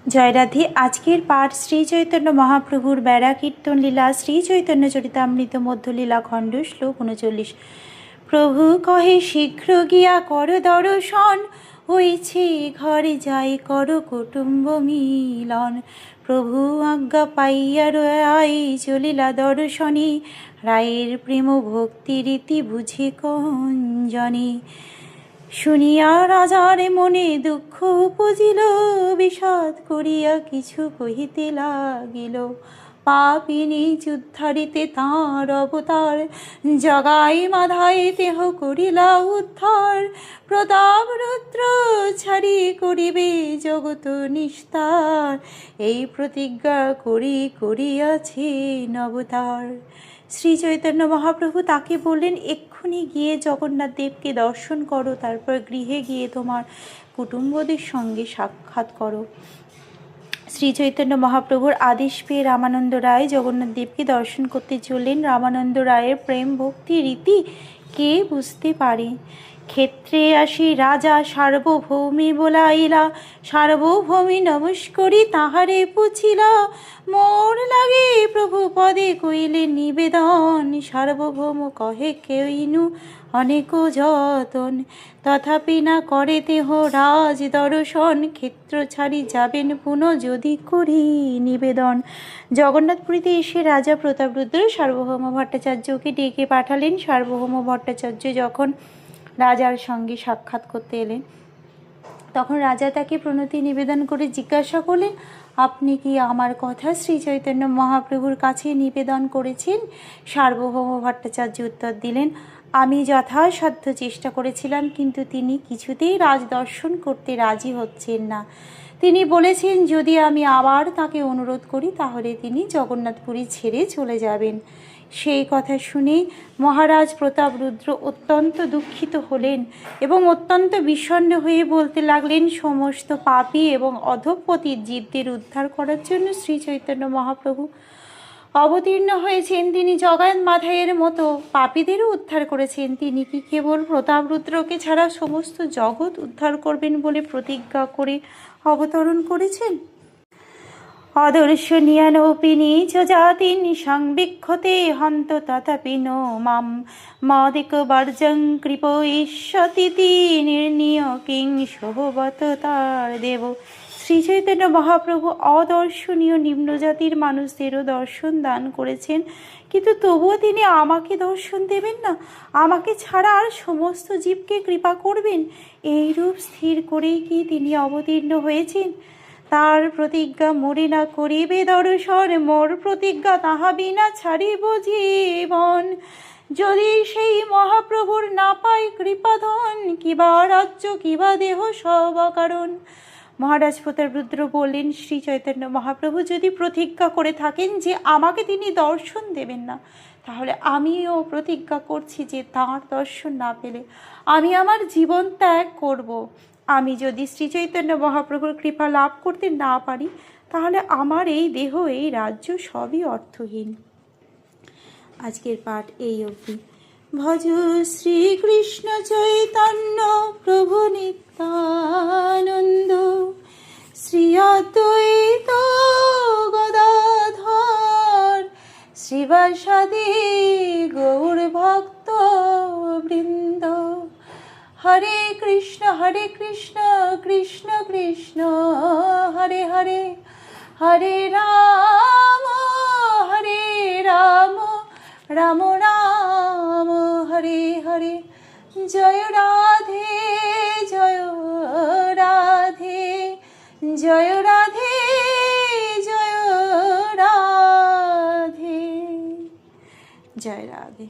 জয় রাধে। আজকের পাঠ শ্রী চৈতন্য মহাপ্রভুর বেড়া কীর্তন লীলা, শ্রী চৈতন্য চরিতামৃত মধ্যলীলা খণ্ড, শ্লোক 39। প্রভু কহে শীঘ্র গিয়া কর দর্শন, হইছে ঘরে যাই কর কুটুম্ব মিলন। প্রভু আজ্ঞা পাইয়া রায় চলিলা দর্শনে, রায়ের প্রেম ভক্তি রীতি বুঝে কঞ্জনে। শুনিয়া রাজার মনে দুঃখ উপজিল, বিষাদ করিয়া কিছু কহিতে লাগিল। পাপিনী উদ্ধারিতে তাঁর অবতার, জগাই মাধায় দেহ করিলা উদ্ধার। প্রতাপ রুদ্র ছাড়ি করিবে জগত নিস্তার, এই প্রতিজ্ঞা করিয়াছেন অবতার। শ্রী চৈতন্য মহাপ্রভু তাকে বললেন, এক্ষুনি গিয়ে জগন্নাথ দেবকে দর্শন করো, তারপর গৃহে গিয়ে তোমার কুটুম্বদের সঙ্গে সাক্ষাৎ করো। শ্রী চৈতন্য মহাপ্রভুর আদেশ পেয়ে রামানন্দ রায় জগন্নাথ দেবকে দর্শন করতে চললেন। রামানন্দ রায়ের প্রেম ভক্তি রীতি কে বুঝতে পারে। ক্ষেত্রে আসি রাজা সার্বভৌমী বলাইলা, সার্বভৌমী নমস্করি তাহারে পুছিলা। মোর লাগে প্রভু পদে কইলে নিবেদন, সার্বভৌম কহে কেইনু অনেক যতন। তথাপি না করে দেহ রাজ দর্শন, ক্ষেত্র ছাড়ি যাবেন পুনঃ যদি করি নিবেদন। জগন্নাথপুরীতে এসে রাজা প্রতাপরুদ্র সার্বভৌম ভট্টাচার্যকে ডেকে পাঠালেন। সার্বভৌম ভট্টাচার্য যখন রাজার সঙ্গে সাক্ষাৎ করতে এলেন, তখন রাজা তাকে প্রণতি নিবেদন করে জিজ্ঞাসা করলেন, আপনি কি আমার কথা শ্রী চৈতন্য মহাপ্রভুর কাছে নিবেদন করেছেন? সার্বভৌম ভট্টাচার্য উত্তর দিলেন, আমি যথাসাধ্য চেষ্টা করেছিলাম, কিন্তু তিনি কিছুতেই রাজদর্শন করতে রাজি হচ্ছেন না। তিনি বলেছেন যদি আমি আবার তাকে অনুরোধ করি তাহলে তিনি জগন্নাথপুরী ছেড়ে চলে যাবেন। সেই কথা শুনে মহারাজ প্রতাপরুদ্র অত্যন্ত দুঃখিত হলেন এবং অত্যন্ত বিষণ্ণ হয়ে বলতে লাগলেন, সমস্ত পাপী এবং অধঃপতিত জীবদের উদ্ধার করার জন্য শ্রী চৈতন্য মহাপ্রভু অবতীর্ণ হয়েছেন। তিনি জগাত মাধাইয়ের মতো পাপীদেরও উদ্ধার করেছেন। তিনি কি কেবল প্রতাপরুদ্রকে ছাড়া সমস্ত জগৎ উদ্ধার করবেন বলে প্রতিজ্ঞা করে অবতরণ করেছেন? অদর্শনীয়ানোপি নিচ জাতিন সংবিক্ষতে হন্ত তথাপি নো মাম মদিকবর্জং কৃপয়িষ্যতিতি নির্ণীয় কিং শোভবত তার দেব। শ্রী চৈতন্য মহাপ্রভু অদর্শনীয় নিম্নজাতির মানুষদেরও দর্শন দান করেছেন, কিন্তু তবুও তিনি আমাকে দর্শন দেবেন না? আমাকে ছাড়া আর সমস্ত জীবকে কৃপা করবেন, এইরূপ স্থির করেই কি তিনি অবতীর্ণ হয়েছেন? তার প্রতিজ্ঞা মোরে না করিবে দর্শন, মোর প্রতিজ্ঞা তাহা বিনা ছাড়িব জীবন। যদি সেই মহাপ্রভুর না পাই কৃপাধন, কিবা রাজ্য কিবা দেহ সব অকারণ। মহারাজ প্রতাপরুদ্র বললেন, শ্রী চৈতন্য মহাপ্রভু যদি প্রতিজ্ঞা করে থাকেন যে আমাকে তিনি দর্শন দেবেন না, তাহলে আমিও প্রতিজ্ঞা করছি যে তাঁর দর্শন না পেলে আমি আমার জীবন ত্যাগ করব। আমি যদি শ্রী চৈতন্য মহাপ্রভুর কৃপা লাভ করতে না পারি, তাহলে আমার এই দেহ এই রাজ্য সবই অর্থহীন। আজকের পাঠ এই অবধি। ভজ শ্রীকৃষ্ণ চৈতন্য প্রভু নিত্যানন্দ, শ্রী অদ্বৈত গদাধর, শ্রীবাসাদি গৌর ভক্ত বৃন্দ। হরে কৃষ্ণ কৃষ্ণ কৃষ্ণ হরে হরে, হরে রাম রাম রাম হরে হরে। জয় রাধে জয় রাধে, জয় রাধে জয় রাধে, জয় রাধে।